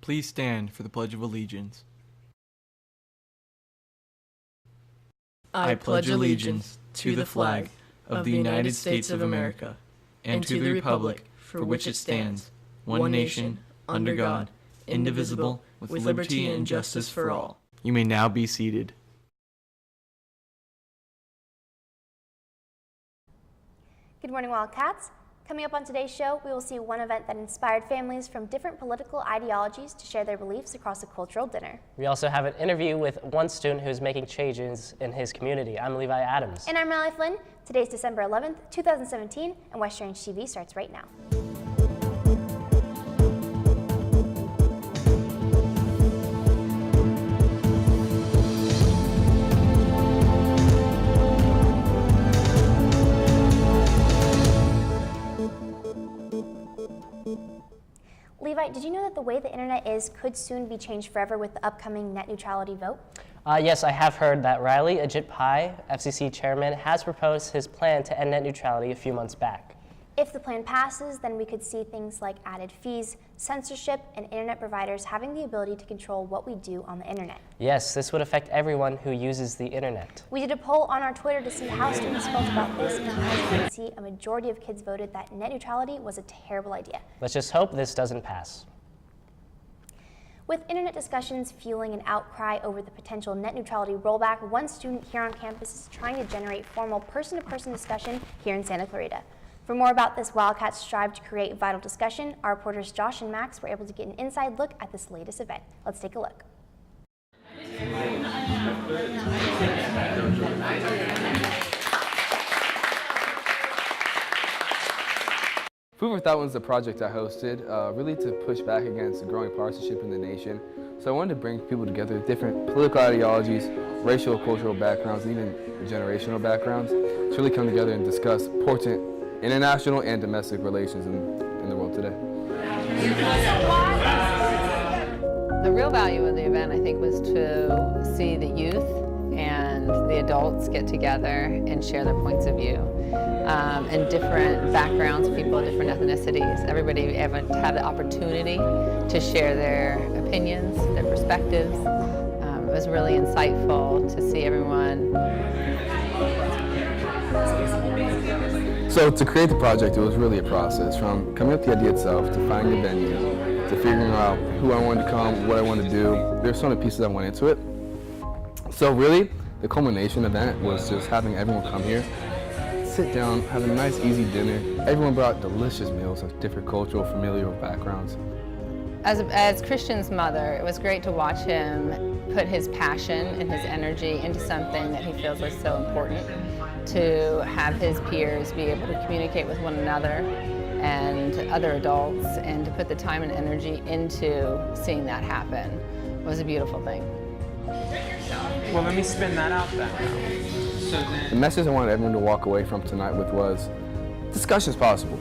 Please stand for the Pledge of Allegiance. I pledge allegiance to the flag of the United States of America and to the republic for which it stands, one nation, under God, indivisible, with liberty and justice for all. You may now be seated. Good morning, Wildcats. Coming up on today's show, we will see one event that inspired families from different political ideologies to share their beliefs across a cultural dinner. We also have an interview with one student who's making changes in his community. I'm Levi Adams. And I'm Riley Flynn. Today's December 11th, 2017, and West Range TV starts right now. Levi, did you know that the way the internet is could soon be changed forever with the upcoming net neutrality vote? Yes, I have heard that Riley Ajit Pai, FCC chairman, has proposed his plan to end net neutrality a few months back. If the plan passes, then we could see things like added fees, censorship, and internet providers having the ability to control what we do on the internet. Yes, this would affect everyone who uses the internet. We did a poll on our Twitter to see how students felt about this, and as you can see, a majority of kids voted that net neutrality was a terrible idea. Let's just hope this doesn't pass. With internet discussions fueling an outcry over the potential net neutrality rollback, one student here on campus is trying to generate formal person-to-person discussion here in Santa Clarita. For more about this Wildcats strive to create vital discussion, our reporters Josh and Max were able to get an inside look at this latest event. Let's take a look. Food for Thought was a project I hosted, really to push back against the growing partisanship in the nation. So I wanted to bring people together with different political ideologies, racial, cultural backgrounds, and even generational backgrounds to really come together and discuss important international and domestic relations in the world today. The real value of the event, I think, was to see the youth and the adults get together and share their points of view. And different backgrounds, people of different ethnicities. Everybody had the opportunity to share their opinions, their perspectives. It was really insightful to see everyone. So to create the project, it was really a process, from coming up with the idea itself, to finding the venue, to figuring out who I wanted to come, what I wanted to do. There's so many pieces that went into it. So really, the culmination event was just having everyone come here, sit down, have a nice, easy dinner. Everyone brought delicious meals of different cultural, familial backgrounds. As Christian's mother, it was great to watch him put his passion and his energy into something that he feels is so important, to have his peers be able to communicate with one another and other adults, and to put the time and energy into seeing that happen was a beautiful thing. Well, let me spin that out then. The message I wanted everyone to walk away from tonight with was, discussion is possible.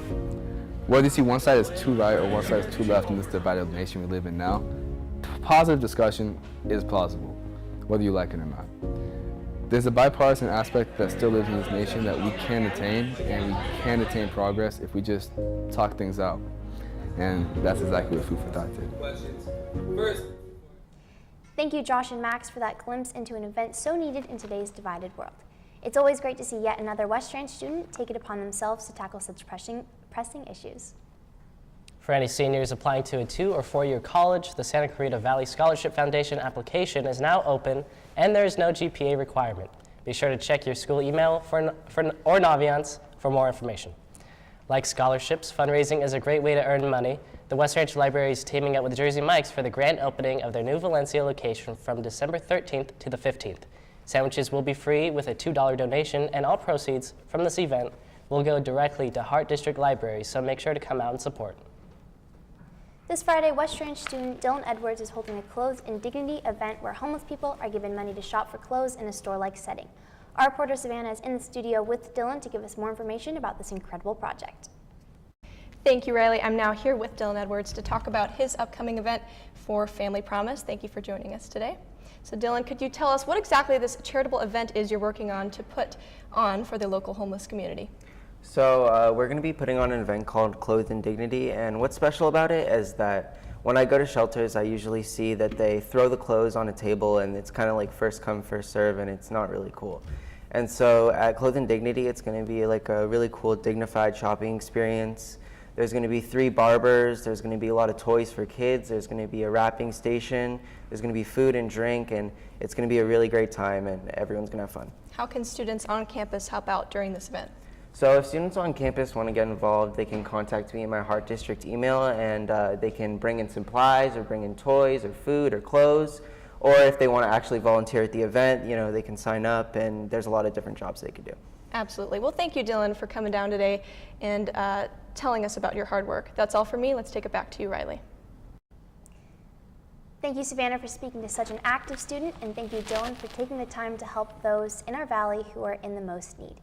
Whether you see one side is too right or one side is too left in this divided nation we live in now, positive discussion is plausible, whether you like it or not. There's a bipartisan aspect that still lives in this nation that we can attain, and we can attain progress if we just talk things out. And that's exactly what Food for Thought did. Thank you, Josh and Max, for that glimpse into an event so needed in today's divided world. It's always great to see yet another West Range student take it upon themselves to tackle such pressing issues. For any seniors applying to a 2- or 4-year college, the Santa Clarita Valley Scholarship Foundation application is now open, and there is no GPA requirement. Be sure to check your school email or Naviance for more information. Like scholarships, fundraising is a great way to earn money. The West Ranch Library is teaming up with Jersey Mike's for the grand opening of their new Valencia location from December 13th to the 15th. Sandwiches will be free with a $2 donation, and all proceeds from this event will go directly to Hart District Library, so make sure to come out and support. This Friday, West Range student Dylan Edwards is holding a Clothes and Dignity event where homeless people are given money to shop for clothes in a store-like setting. Our reporter Savannah is in the studio with Dylan to give us more information about this incredible project. Thank you, Riley. I'm now here with Dylan Edwards to talk about his upcoming event for Family Promise. Thank you for joining us today. So Dylan, could you tell us what exactly this charitable event is you're working on to put on for the local homeless community? So we're going to be putting on an event called Clothes and Dignity, and what's special about it is that when I go to shelters, I usually see that they throw the clothes on a table and it's kind of like first come, first serve, and it's not really cool. And so at Clothes and Dignity, it's going to be like a really cool, dignified shopping experience. There's going to be 3 barbers, there's going to be a lot of toys for kids, there's going to be a wrapping station, there's going to be food and drink, and it's going to be a really great time, and everyone's going to have fun. How can students on campus help out during this event? So if students on campus want to get involved, they can contact me in my Heart District email, and they can bring in supplies or bring in toys or food or clothes. Or if they want to actually volunteer at the event, you know, they can sign up, and there's a lot of different jobs they could do. Absolutely. Well, thank you, Dylan, for coming down today and telling us about your hard work. That's all for me. Let's take it back to you, Riley. Thank you, Savannah, for speaking to such an active student, and thank you, Dylan, for taking the time to help those in our valley who are in the most need.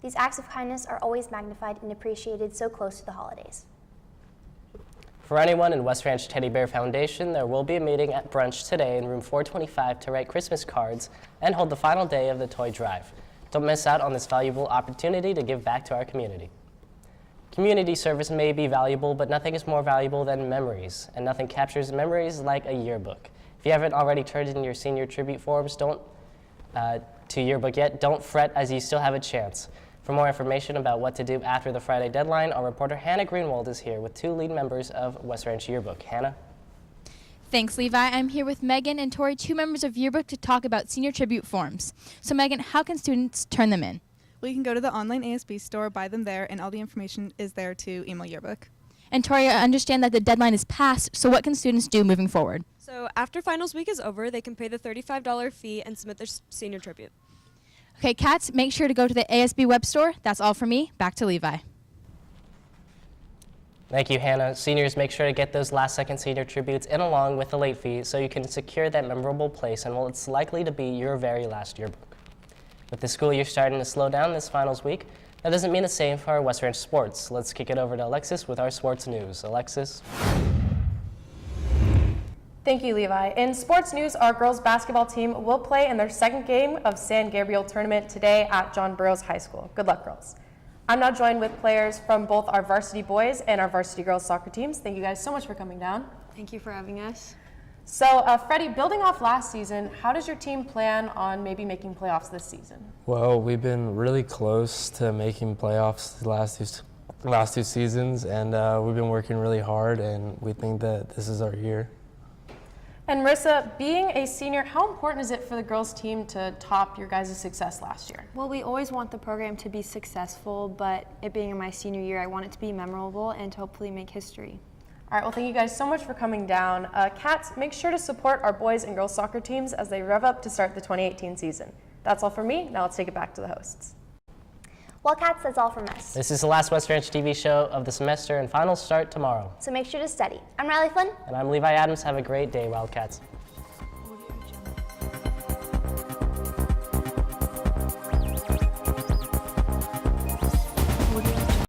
These acts of kindness are always magnified and appreciated so close to the holidays. For anyone in West Ranch Teddy Bear Foundation, there will be a meeting at brunch today in room 425 to write Christmas cards and hold the final day of the toy drive. Don't miss out on this valuable opportunity to give back to our community. Community service may be valuable, but nothing is more valuable than memories, and nothing captures memories like a yearbook. If you haven't already turned in your senior tribute forms to yearbook yet, don't fret, as you still have a chance. For more information about what to do after the Friday deadline, our reporter Hannah Greenwald is here with 2 lead members of West Ranch Yearbook. Hannah? Thanks, Levi. I'm here with Megan and Tori, 2 members of Yearbook, to talk about senior tribute forms. So Megan, how can students turn them in? Well, you can go to the online ASB store, buy them there, and all the information is there to email Yearbook. And Tori, I understand that the deadline is passed, so what can students do moving forward? So after finals week is over, they can pay the $35 fee and submit their senior tribute. Okay, cats, make sure to go to the ASB web store. That's all for me. Back to Levi. Thank you, Hannah. Seniors, make sure to get those last-second senior tributes in along with the late fee so you can secure that memorable place and it's likely to be your very last yearbook. With the school year starting to slow down this finals week, that doesn't mean the same for our West Ranch sports. Let's kick it over to Alexis with our sports news. Alexis? Thank you, Levi. In sports news, our girls basketball team will play in their 2nd game of San Gabriel tournament today at John Burroughs High School. Good luck, girls. I'm now joined with players from both our varsity boys and our varsity girls soccer teams. Thank you guys so much for coming down. Thank you for having us. So, Freddie, building off last season, how does your team plan on maybe making playoffs this season? Well, we've been really close to making playoffs the last two seasons, and we've been working really hard, and we think that this is our year. And Marissa, being a senior, how important is it for the girls team to top your guys' success last year? Well, we always want the program to be successful, but it being in my senior year, I want it to be memorable and to hopefully make history. All right, well, thank you guys so much for coming down. Cats, make sure to support our boys and girls soccer teams as they rev up to start the 2018 season. That's all for me. Now let's take it back to the hosts. Well, Cats, that's all from us. This is the last West Ranch TV show of the semester, and finals start tomorrow. So make sure to study. I'm Riley Flynn. And I'm Levi Adams. Have a great day, Wildcats.